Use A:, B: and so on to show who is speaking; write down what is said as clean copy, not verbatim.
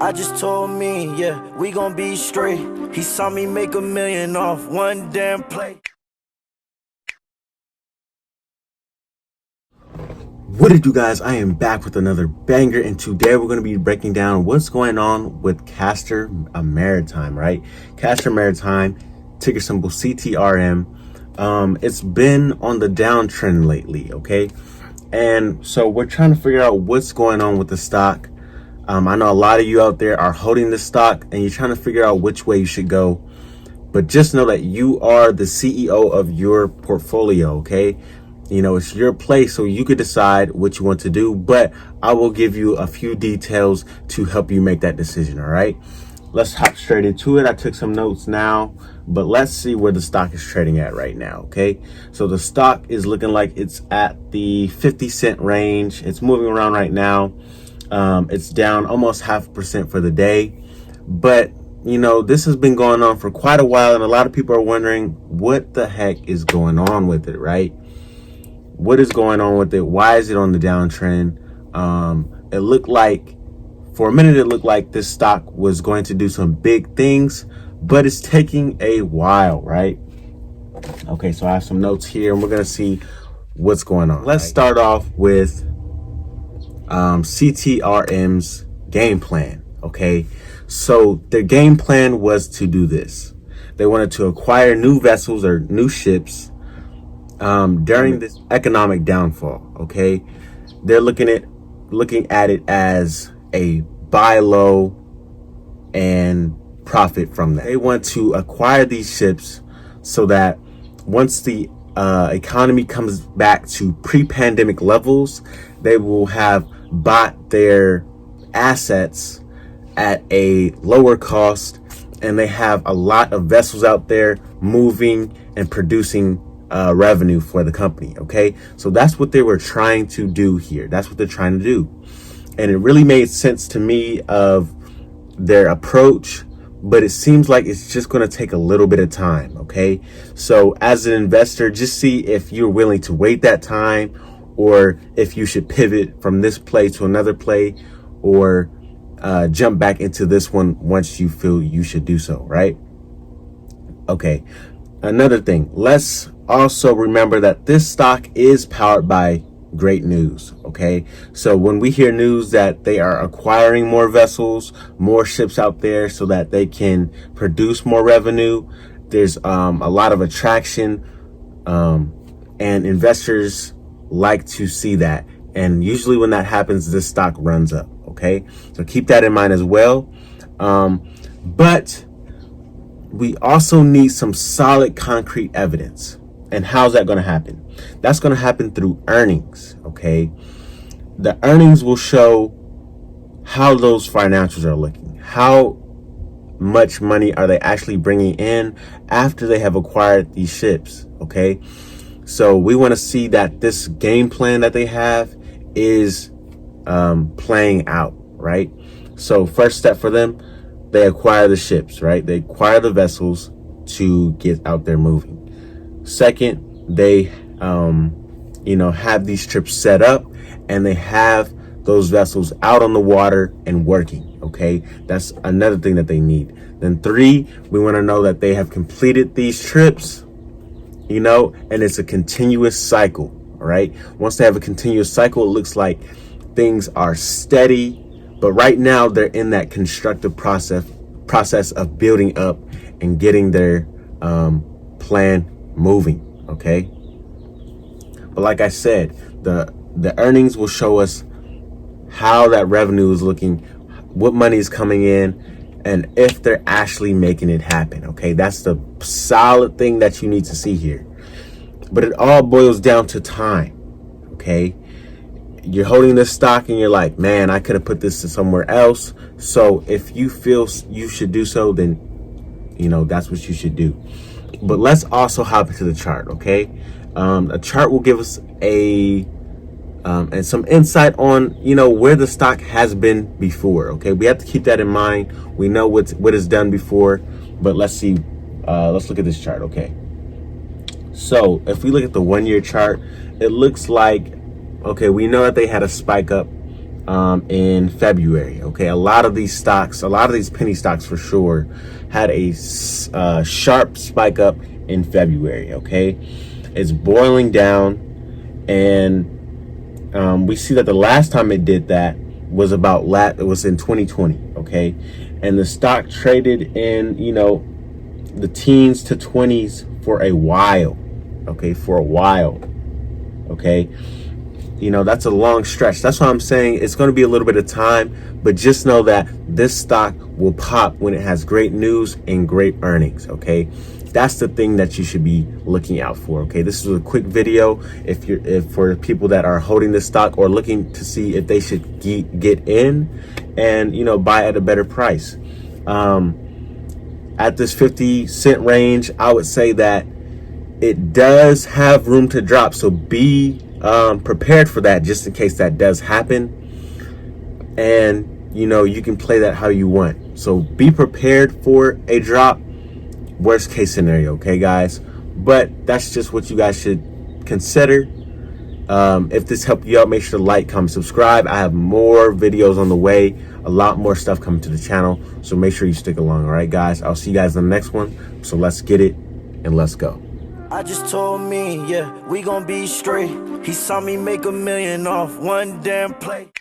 A: I just told me, yeah, we gon' be straight. He saw me make $1 million off one damn play.
B: What did you guys? I am back with another banger, and today we're going to be breaking down what's going on with Castor Maritime, right? Castor Maritime, ticker symbol CTRM. It's been on the downtrend lately, okay? And so we're trying to figure out what's going on with the stock. I know a lot of you out there are holding this stock and you're trying to figure out which way you should go. But just know that you are the CEO of your portfolio, okay? You know, it's your place, so you could decide what you want to do, but I will give you a few details to help you make that decision, all right? Let's hop straight into it. I took some notes now, but let's see where the stock is trading at right now, okay? So the stock is looking like it's at the 50-cent range. It's moving around right now. It's down almost 0.5% for the day, but you know, this has been going on for quite a while, and a lot of people are wondering what the heck is going on with it, right? What is going on with it? Why is it on the downtrend? It looked like, for a minute, it looked like this stock was going to do some big things, but it's taking a while, right? Okay, so I have some notes here, and we're going to see what's going on. Let's start off with CTRM's game plan, okay? So their game plan was to do this. They wanted to acquire new vessels or new ships during this economic downfall, okay? They're looking at it as a buy low and profit from that. They want to acquire these ships so that once the economy comes back to pre-pandemic levels, they will have bought their assets at a lower cost, and they have a lot of vessels out there moving and producing revenue for the company, okay? So that's what they were trying to do here. That's what they're trying to do. And it really made sense to me of their approach, but it seems like it's just going to take a little bit of time, okay? So as an investor, just see if you're willing to wait that time, or if you should pivot from this play to another play, or jump back into this one once you feel you should do so, right? Okay, another thing, let's also remember that this stock is powered by great news, okay? So when we hear news that they are acquiring more vessels, more ships out there so that they can produce more revenue, there's a lot of attraction, and investors like to see that. And usually when that happens, this stock runs up, okay? So keep that in mind as well. But we also need some solid concrete evidence. And how's that going to happen? That's going to happen through earnings, okay? The earnings will show how those financials are looking. How much money are they actually bringing in after they have acquired these ships, okay? So we want to see that this game plan that they have is playing out, right? So first step for them, they acquire the ships, right? They acquire the vessels to get out there moving. Second, they have these trips set up, and they have those vessels out on the water and working, okay? That's another thing that they need. Then 3, we want to know that they have completed these trips, and it's a continuous cycle, all right? Once they have a continuous cycle, it looks like things are steady, but right now they're in that constructive process of building up and getting their plan moving, okay? But like I said, the earnings will show us how that revenue is looking, what money is coming in, and if they're actually making it happen, okay? That's the solid thing that you need to see here. But it all boils down to time, okay? You're holding this stock and you're like, man, I could have put this to somewhere else. So if you feel you should do so, then, that's what you should do. But let's also hop into the chart, okay? A chart will give us and some insight on, where the stock has been before, okay? We have to keep that in mind. We know what it's done before, but let's see. Let's look at this chart, okay? So if we look at the 1-year chart, it looks like, okay, we know that they had a spike up in February. Okay, a lot of these penny stocks for sure, had a sharp spike up in February. Okay, it's boiling down, and we see that the last time it did that was it was in 2020. Okay, and the stock traded in the teens to 20s for a while. Okay, Okay, that's a long stretch. That's why I'm saying it's going to be a little bit of time, but just know that this stock will pop when it has great news and great earnings. Okay, that's the thing that you should be looking out for. Okay, this is a quick video if for people that are holding this stock or looking to see if they should get in and buy at a better price. At this 50-cent range, I would say that it does have room to drop, so be prepared for that, just in case that does happen. And you can play that how you want, so be prepared for a drop, worst case scenario. Okay, guys, but that's just what you guys should consider. If this helped you out, make sure to like, comment, subscribe. I have more videos on the way, a lot more stuff coming to the channel, so make sure you stick along. All right, guys, I'll see you guys in the next one. So let's get it and let's go.
A: I just told me, yeah, we gon' be straight. He saw me make $1 million off one damn play.